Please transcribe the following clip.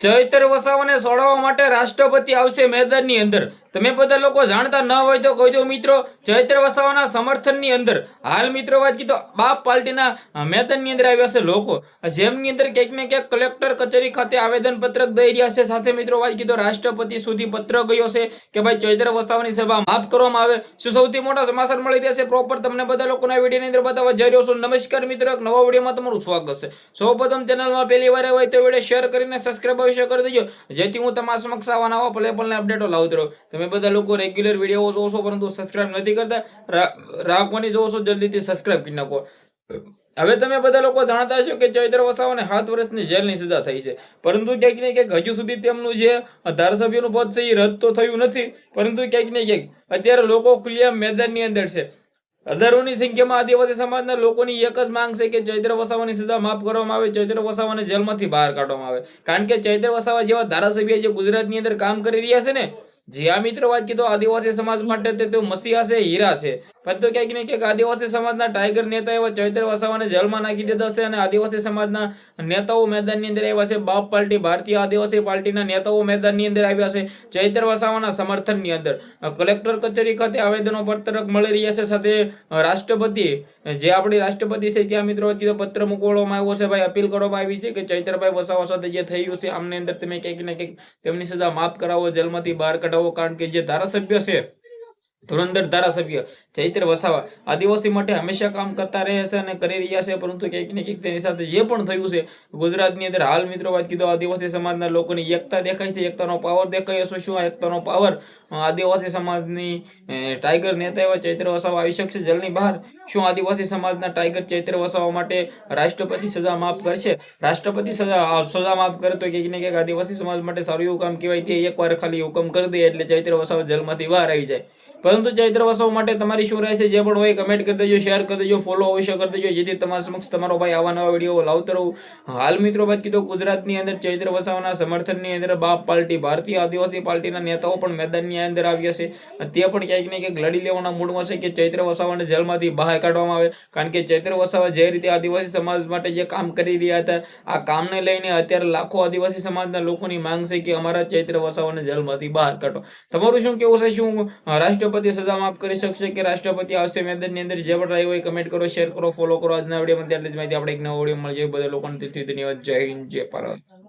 ચૈત્ર વસાવાને છોડાવવા માટે રાષ્ટ્રપતિ આવશે મેદાનની અંદર। તમે બધા લોકો જાણતા ન હોય તો કહી દો મિત્રો, ચૈત્ર વસાવાના સમર્થનની અંદર હાલ મિત્રો વાત કીધો બાપ પાર્ટીના મેદાનની અંદર આવ્યા છે લોકો, જેમની અંદર ક્યાંક ને ક્યાંક કલેક્ટર કચેરી ખાતે આવેદન પત્રક દઈ રહ્યા છે। સાથે મિત્રો વાત કીધો રાષ્ટ્રપતિ સુધી પત્ર ગયો છે કે ભાઈ ચૈત્ર વસાવાની સભા માફ કરવામાં આવે। શું સૌથી મોટા સમાચાર મળી રહ્યા છે પ્રોપર તમને બધા લોકોના વિડીયોની અંદર બતાવવા જઈ રહ્યો છું। નમસ્કાર મિત્રો, એક નવા વિડીયોમાં તમારું સ્વાગત છે। સૌપ્રથમ ચેનલમાં પહેલી વાર હોય તો વિડીયો શેર કરીને સબસ્ક્રાઇબ અવશ્ય કરી દેજો, જેથી હું તમારા સમક્ષ આવા નવા ભલે ભલે અપડેટો લાવતો રહું। તમે બધા લોકો રેગ્યુલર વિડીયો જોવો છો પરંતુ સબસ્ક્રાઇબ નથી કરતા, રાખવાની જોવો છો જલ્દીથી સબસ્ક્રાઇબ કરી નાખો। હવે તમે બધા લોકો જાણતા હશો કે ચૈત્ર વસાવાને 7 વર્ષની જેલની સજા થઈ છે, પરંતુ ક્યાંક ને ક્યાંક હજુ સુધી તેમનું જે ધારાસભ્યનું પદ છે એ રદ તો થયું નથી, પરંતુ ક્યાંક ને ક્યાંક અત્યારે લોકો ખુલ્લેઆમ મેદાનની અંદર છે। હજારોની સંખ્યામાં આદિવાસી સમાજના લોકોની એક જ માંગ છે કે ચૈત્ર વસાવાની સજા માફ કરવામાં આવે, ચૈત્ર વસાવાને જેલમાંથી બહાર કાઢવામાં આવે। કારણ કે ચૈત્ર વસાવા જેવા ધારાસભ્ય જે ગુજરાતની અંદર કામ કરી રહ્યા છે ને, જે આ મિત્રો વાત કીધો આદિવાસી સમાજ માટે તે મસીહા છે, હીરા છે, પરંતુ ક્યાંક ને ક્યાંક આદિવાસી સમાજના ટાઈગર નેતા એવા ચૈત્ર વસાવાને જેલમાં નાખી દીધા છે અને આદિવાસી સમાજના નેતાઓ મેદાનની અંદર આવ્યા છે। બાપ પાર્ટી ભારતીય આદિવાસી પાર્ટીના નેતાઓ મેદાનની અંદર આવ્યા છે ચૈત્ર વસાવાના સમર્થનની અંદર। કલેક્ટર કચેરી ખાતે આવેદનો પત્રક મળી રહ્યા છે, સાથે રાષ્ટ્રપતિ જે આપણી રાષ્ટ્રપતિ છે ત્યાં મિત્રો પત્ર મોકલવામાં આવ્યો છે, ભાઈ અપીલ કરવામાં આવી છે કે ચૈત્રભાઈ વસાવા સાથે જે થયું છે આમની અંદર તમે ક્યાંક ને ક્યાંક તેમની સજા માફ કરાવો, જેલમાંથી બહાર કઢાવો। કારણ કે જે ધારાસભ્ય છે, ધુરંધર ધારાસભ્ય ચૈત્ર વસાવા આદિવાસી માટે હંમેશા કામ કરતા રહે છે અને કરી રહ્યા છે, પરંતુ ક્યાંક ને ક્યાંક તેની સાથે જે પણ થયું છે ગુજરાતની અંદર હાલ મિત્રો વાત કીધો આદિવાસી સમાજના લોકોની એકતા દેખાય છે, એકતાનો પાવર દેખાય છે। શું આ એકતાનો પાવર આદિવાસી સમાજની ટાઈગર નેતા એવા ચૈત્ર વસાવા આવી શકશે જેલની બહાર? શું આદિવાસી સમાજના ટાઈગર ચૈત્ર વસાવા માટે રાષ્ટ્રપતિ સજા માફ કરશે? રાષ્ટ્રપતિ સજા માફ કરે તો ક્યાંક ને ક્યાંક આદિવાસી સમાજ માટે સારું એવું કામ કહેવાય। તે એકવાર ખાલી હુકમ કરી દે એટલે ચૈત્ર વસાવા જેલમાંથી બહાર આવી જાય। પરંતુ ચૈત્ર વસાવા માટે તમારી શું રાય છે જે પણ હોય કમેન્ટ કરી દેજો, શેર કરી દેજો, ફોલો અવશ્ય કરી દેજો, જેથી તમારા સમક્ષ તમારો ભાઈ આવા નવા વિડીયો લાવતો રહું। હાલ મિત્રો વાત કીધો ગુજરાતની અંદર ચૈત્ર વસાવાના સમર્થનની અંદર બાપ પાર્ટી ભારતીય આદિવાસી પાર્ટીના નેતાઓ પણ મેદાનની અંદર આવ્યા છે। તે પણ ક્યાંક ને ક્યાંક લડી લેવાના મૂડમાં છે કે ચૈત્ર વસાવાને જેલમાંથી બહાર કાઢવામાં આવે। કારણ કે ચૈત્ર વસાવા જે રીતે આદિવાસી સમાજ માટે જે કામ કરી રહ્યા હતા, આ કામને લઈને અત્યારે લાખો આદિવાસી સમાજના લોકોની માંગ છે કે અમારા ચૈત્ર વસાવાને જેલમાંથી બહાર કાઢો। તમારું શું કેવું છે? શું રાષ્ટ્રપતિ સજા માફ કરી શકશે કે રાષ્ટ્રપતિ આવશે મેદાનની અંદર? જે પણ રાય હોય કમેન્ટ કરો, શેર કરો, ફોલો કરો। આજના વિડીયોમાં એટલી જ માહિતી, આપણે એક નવો વિડીયો મળી જાય। બધા લોકોને દિલથી ધન્યવાદ। જય હિન્દ, જય ભારત।